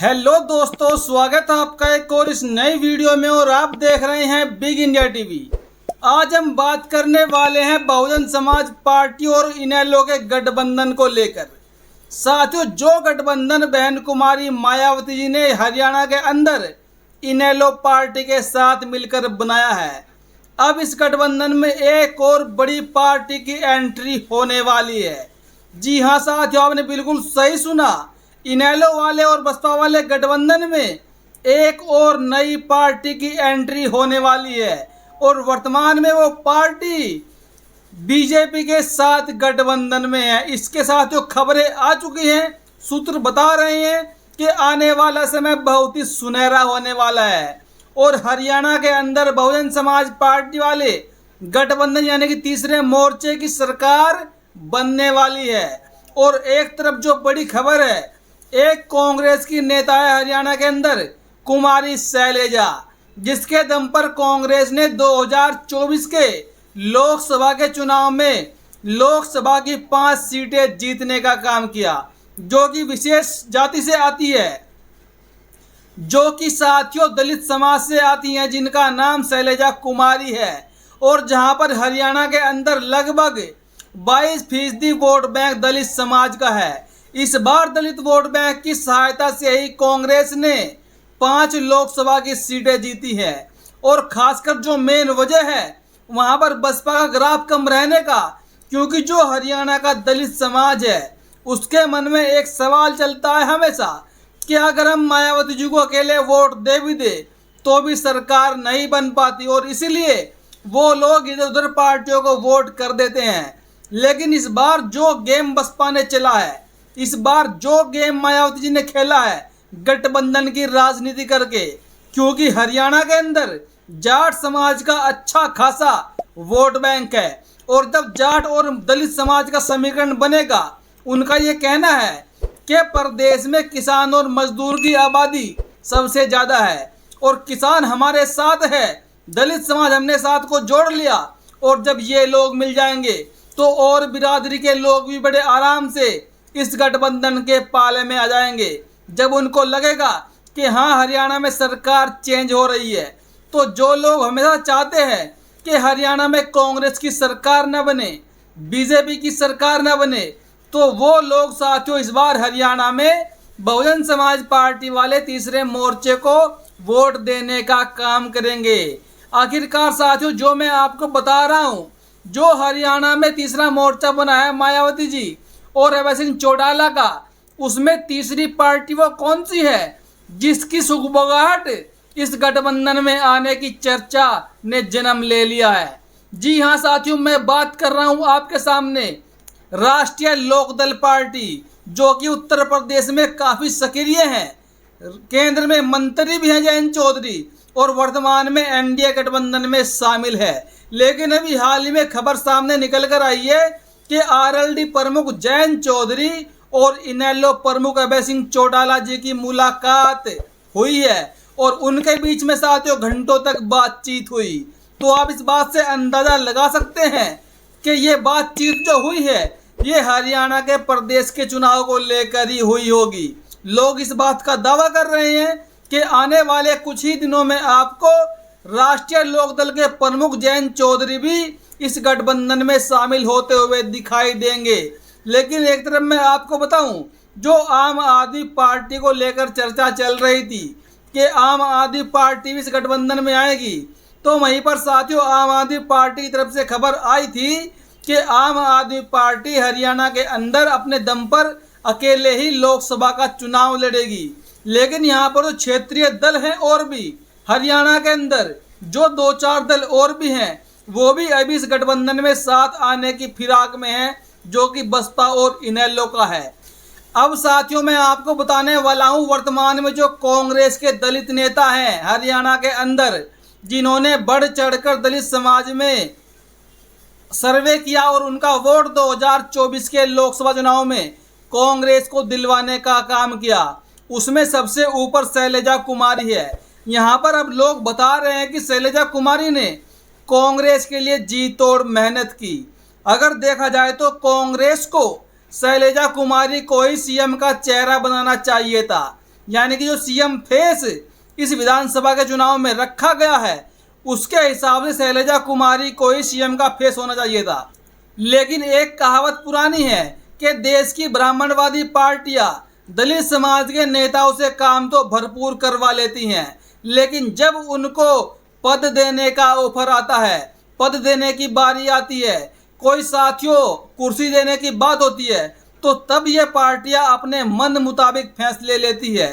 Hello दोस्तों, स्वागत है आपका एक और इस नई वीडियो में। और आप देख रहे हैं बिग इंडिया टीवी। आज हम बात करने वाले हैं बहुजन समाज पार्टी और इनेलो के गठबंधन को लेकर। साथियों, जो गठबंधन बहन कुमारी मायावती जी ने हरियाणा के अंदर इनेलो पार्टी के साथ मिलकर बनाया है, अब इस गठबंधन में एक और बड़ी पार्टी की एंट्री होने वाली है। जी हाँ साथियों, आपने बिल्कुल सही सुना। इनेलो वाले और बसपा वाले गठबंधन में एक और नई पार्टी की एंट्री होने वाली है और वर्तमान में वो पार्टी बीजेपी के साथ गठबंधन में है। इसके साथ जो खबरें आ चुकी हैं, सूत्र बता रहे हैं कि आने वाला समय बहुत ही सुनहरा होने वाला है और हरियाणा के अंदर बहुजन समाज पार्टी वाले गठबंधन यानी कि तीसरे मोर्चे की सरकार बनने वाली है। और एक तरफ जो बड़ी खबर है, एक कांग्रेस की नेता है हरियाणा के अंदर कुमारी शैलजा, जिसके दम पर कांग्रेस ने 2024 के लोकसभा के चुनाव में लोकसभा की 5 सीटें जीतने का काम किया, जो कि विशेष जाति से आती है, जो कि साथियों दलित समाज से आती हैं, जिनका नाम शैलजा कुमारी है। और जहां पर हरियाणा के अंदर लगभग 22% वोट बैंक दलित समाज का है। इस बार दलित वोट बैंक की सहायता से ही कांग्रेस ने 5 लोकसभा की सीटें जीती है। और खासकर जो मेन वजह है वहां पर बसपा का ग्राफ कम रहने का, क्योंकि जो हरियाणा का दलित समाज है उसके मन में एक सवाल चलता है हमेशा कि अगर हम मायावती जी को अकेले वोट दे भी दे तो भी सरकार नहीं बन पाती, और इसीलिए वो लोग इधर उधर पार्टियों को वोट कर देते हैं। लेकिन इस बार जो गेम बसपा ने चला है, इस बार जो गेम मायावती जी ने खेला है गठबंधन की राजनीति करके, क्योंकि हरियाणा के अंदर जाट समाज का अच्छा खासा वोट बैंक है और जब जाट और दलित समाज का समीकरण बनेगा, उनका ये कहना है कि प्रदेश में किसान और मजदूर की आबादी सबसे ज्यादा है और किसान हमारे साथ है, दलित समाज हमने साथ को जोड़ लिया, और जब ये लोग मिल जाएंगे तो और बिरादरी के लोग भी बड़े आराम से इस गठबंधन के पाले में आ जाएंगे। जब उनको लगेगा कि हाँ हरियाणा में सरकार चेंज हो रही है, तो जो लोग हमेशा चाहते हैं कि हरियाणा में कांग्रेस की सरकार न बने, बीजेपी की सरकार न बने, तो वो लोग साथियों इस बार हरियाणा में बहुजन समाज पार्टी वाले तीसरे मोर्चे को वोट देने का काम करेंगे। आखिरकार साथियों, जो मैं आपको बता रहा हूँ, जो हरियाणा में तीसरा मोर्चा बना है मायावती जी और अभय सिंह चौटाला का, उसमें तीसरी पार्टी वो कौन सी है जिसकी सुगबुगाहट इस गठबंधन में आने की चर्चा ने जन्म ले लिया है। जी हाँ साथियों, मैं बात कर रहा हूं आपके सामने राष्ट्रीय लोकदल पार्टी, जो कि उत्तर प्रदेश में काफी सक्रिय है, केंद्र में मंत्री भी हैं जयंत चौधरी, और वर्तमान में एनडीए गठबंधन में शामिल है। लेकिन अभी हाल ही में खबर सामने निकल कर आई है कि आरएलडी प्रमुख जयंत चौधरी और इनेलो प्रमुख अभय सिंह चौटाला जी की मुलाकात हुई है और उनके बीच में साथियों घंटों तक बातचीत हुई। तो आप इस बात से अंदाजा लगा सकते हैं कि ये बातचीत जो हुई है ये हरियाणा के प्रदेश के चुनाव को लेकर ही हुई होगी। लोग इस बात का दावा कर रहे हैं कि आने वाले कुछ ही दिनों में आपको राष्ट्रीय लोकदल के प्रमुख जयंत चौधरी भी इस गठबंधन में शामिल होते हुए दिखाई देंगे। लेकिन एक तरफ मैं आपको बताऊं, जो आम आदमी पार्टी को लेकर चर्चा चल रही थी कि आम आदमी पार्टी भी इस गठबंधन में आएगी, तो वहीं पर साथियों आम आदमी पार्टी की तरफ से खबर आई थी कि आम आदमी पार्टी हरियाणा के अंदर अपने दम पर अकेले ही लोकसभा का चुनाव लड़ेगी। लेकिन यहाँ पर जो क्षेत्रीय दल हैं और भी हरियाणा के अंदर जो 2-4 दल और भी हैं, वो भी अभी इस गठबंधन में साथ आने की फिराक में है, जो कि बसपा और इनेलो का है। अब साथियों मैं आपको बताने वाला हूं वर्तमान में जो कांग्रेस के दलित नेता हैं हरियाणा के अंदर, जिन्होंने बढ़ चढ़कर दलित समाज में सर्वे किया और उनका वोट 2024 के लोकसभा चुनाव में कांग्रेस को दिलवाने का काम किया, उसमें सबसे ऊपर शैलजा कुमारी है। यहाँ पर अब लोग बता रहे हैं कि शैलजा कुमारी ने कांग्रेस के लिए जी तोड़ मेहनत की। अगर देखा जाए तो कांग्रेस को शैलजा कुमारी को ही सीएम का चेहरा बनाना चाहिए था, यानी कि जो सीएम फेस इस विधानसभा के चुनाव में रखा गया है उसके हिसाब से शैलजा कुमारी को ही सीएम का फेस होना चाहिए था। लेकिन एक कहावत पुरानी है कि देश की ब्राह्मणवादी पार्टियां दलित समाज के नेताओं से काम तो भरपूर करवा लेती हैं, लेकिन जब उनको पद देने का ऑफर आता है, पद देने की बारी आती है, कोई साथियों कुर्सी देने की बात होती है, तो तब ये पार्टियां अपने मन मुताबिक फैसले लेती है।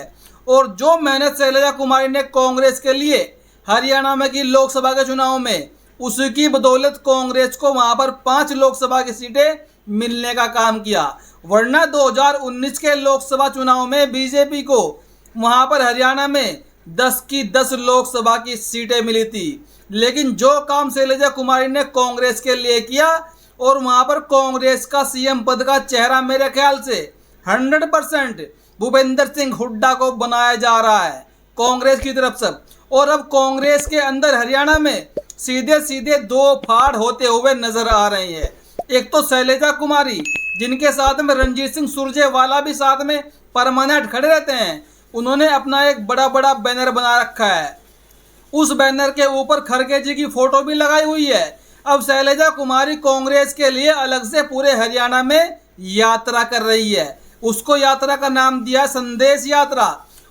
और जो मेहनत शैलजा कुमारी ने कांग्रेस के लिए हरियाणा में की लोकसभा के चुनाव में, उसकी बदौलत कांग्रेस को वहां पर 5 लोकसभा की सीटें मिलने का काम किया। वरना 2019 के लोकसभा चुनाव में बीजेपी को वहां पर हरियाणा में 10 की 10 लोकसभा की सीटें मिली थी। लेकिन जो काम शैलजा कुमारी ने कांग्रेस के लिए किया, और वहां पर कांग्रेस का सीएम पद का चेहरा मेरे ख्याल से 100% भूपेंद्र सिंह हुड्डा को बनाया जा रहा है कांग्रेस की तरफ से। और अब कांग्रेस के अंदर हरियाणा में सीधे सीधे 2 फाड़ होते हुए नजर आ रहे हैं। एक तो शैलजा कुमारी, जिनके साथ में रणजीत सिंह सुरजेवाला भी साथ में परमानेंट खड़े रहते हैं, उन्होंने अपना एक बड़ा बड़ा बैनर बना रखा है। उस बैनर के ऊपर खड़गे जी की फोटो भी लगाई हुई है। अब शैलजा कुमारी कांग्रेस के लिए अलग से पूरे हरियाणा में यात्रा कर रही है। उसको यात्रा का नाम दिया संदेश यात्रा।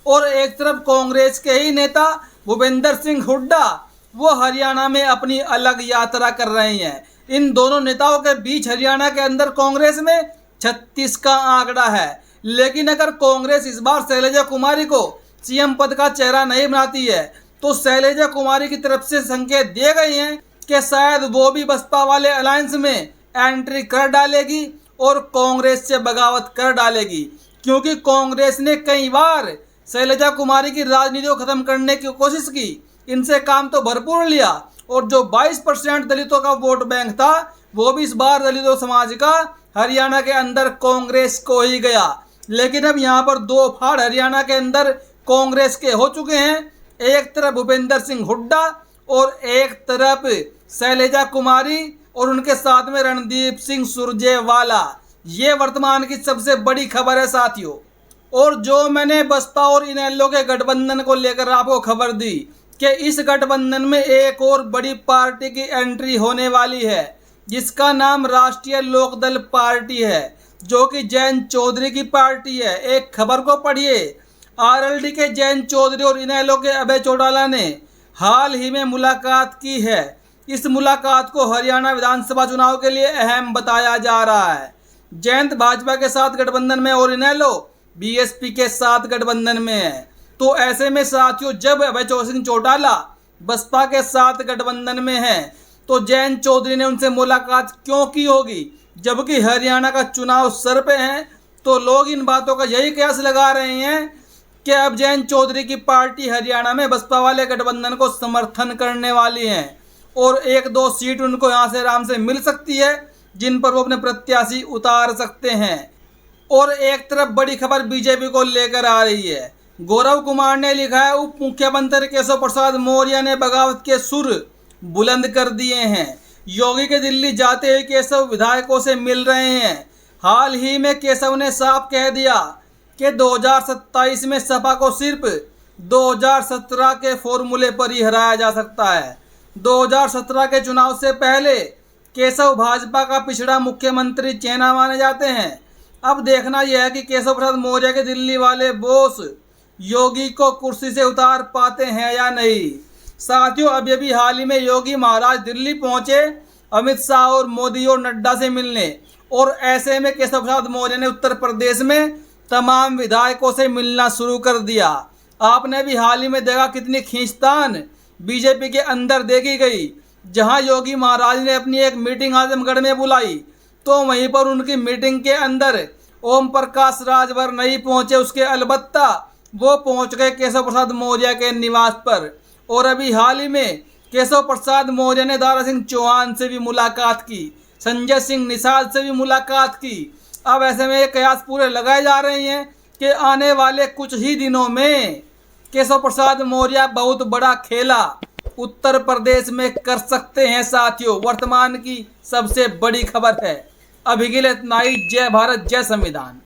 और एक तरफ कांग्रेस के ही नेता भूपेंद्र सिंह हुड्डा वो हरियाणा में अपनी अलग यात्रा कर रहे हैं। इन दोनों नेताओं के बीच हरियाणा के अंदर कांग्रेस में 36 का आंकड़ा है। लेकिन अगर कांग्रेस इस बार शैलजा कुमारी को सीएम पद का चेहरा नहीं बनाती है, तो शैलजा कुमारी की तरफ से संकेत दिए गए हैं कि शायद वो भी बसपा वाले अलायंस में एंट्री कर डालेगी और कांग्रेस से बगावत कर डालेगी। क्योंकि कांग्रेस ने कई बार शैलजा कुमारी की राजनीति को खत्म करने की कोशिश की, इनसे काम तो भरपूर लिया, और जो 22% दलितों का वोट बैंक था वो भी इस बार दलितों समाज का हरियाणा के अंदर कांग्रेस को ही गया। लेकिन अब यहाँ पर 2 फाड़ हरियाणा के अंदर कांग्रेस के हो चुके हैं। एक तरफ भूपेंद्र सिंह हुड्डा और एक तरफ शैलजा कुमारी और उनके साथ में रणदीप सिंह सुरजेवाला। ये वर्तमान की सबसे बड़ी खबर है साथियों। और जो मैंने बसपा और इनेलो के गठबंधन को लेकर आपको खबर दी कि इस गठबंधन में एक और बड़ी पार्टी की एंट्री होने वाली है, जिसका नाम राष्ट्रीय लोकदल पार्टी है, जो कि जयंत चौधरी की पार्टी है। एक खबर को पढ़िए, आरएलडी के जयंत चौधरी और इनेलो के अभय चौटाला ने हाल ही में मुलाकात की है। इस मुलाकात को हरियाणा विधानसभा चुनाव के लिए अहम बताया जा रहा है। जयंत भाजपा के साथ गठबंधन में और इनेलो बीएसपी के साथ गठबंधन में है। तो ऐसे में साथियों, जब अभय सिंह चौटाला बसपा के साथ गठबंधन में है, तो जयंत चौधरी ने उनसे मुलाकात क्यों की होगी, जबकि हरियाणा का चुनाव सर पे है। तो लोग इन बातों का यही कयास लगा रहे हैं कि अब जयंत चौधरी की पार्टी हरियाणा में बसपा वाले गठबंधन को समर्थन करने वाली है, और 1-2 सीट उनको यहाँ से आराम से मिल सकती है, जिन पर वो अपने प्रत्याशी उतार सकते हैं। और एक तरफ बड़ी खबर बीजेपी को लेकर आ रही है। गौरव कुमार ने लिखा है, उप मुख्यमंत्री केशव प्रसाद मौर्य ने बगावत के सुर बुलंद कर दिए हैं। योगी के दिल्ली जाते हुए केशव विधायकों से मिल रहे हैं। हाल ही में केशव ने साफ कह दिया कि 2027 में सपा को सिर्फ 2017 के फॉर्मूले पर ही हराया जा सकता है। 2017 के चुनाव से पहले केशव भाजपा का पिछड़ा मुख्यमंत्री चेहरा माने जाते हैं। अब देखना यह है कि केशव प्रसाद मौर्य के दिल्ली वाले बॉस योगी को कुर्सी से उतार पाते हैं या नहीं। साथियों, अभी हाल ही में योगी महाराज दिल्ली पहुंचे अमित शाह और मोदी और नड्डा से मिलने, और ऐसे में केशव प्रसाद मौर्य ने उत्तर प्रदेश में तमाम विधायकों से मिलना शुरू कर दिया। आपने भी हाल ही में देखा कितनी खींचतान बीजेपी के अंदर देखी गई। जहां योगी महाराज ने अपनी एक मीटिंग आजमगढ़ में बुलाई, तो वहीं पर उनकी मीटिंग के अंदर ओम प्रकाश राजभर नहीं पहुंचे, उसके अलबत्ता वो पहुंच गए केशव प्रसाद मौर्य के निवास पर। और अभी हाल ही में केशव प्रसाद मौर्य ने दारा सिंह चौहान से भी मुलाकात की, संजय सिंह निषाद से भी मुलाकात की। अब ऐसे में ये कयास पूरे लगाए जा रहे हैं कि आने वाले कुछ ही दिनों में केशव प्रसाद मौर्य बहुत बड़ा खेला उत्तर प्रदेश में कर सकते हैं। साथियों, वर्तमान की सबसे बड़ी खबर है। अभी के लिए इतना ही। जय भारत, जय संविधान।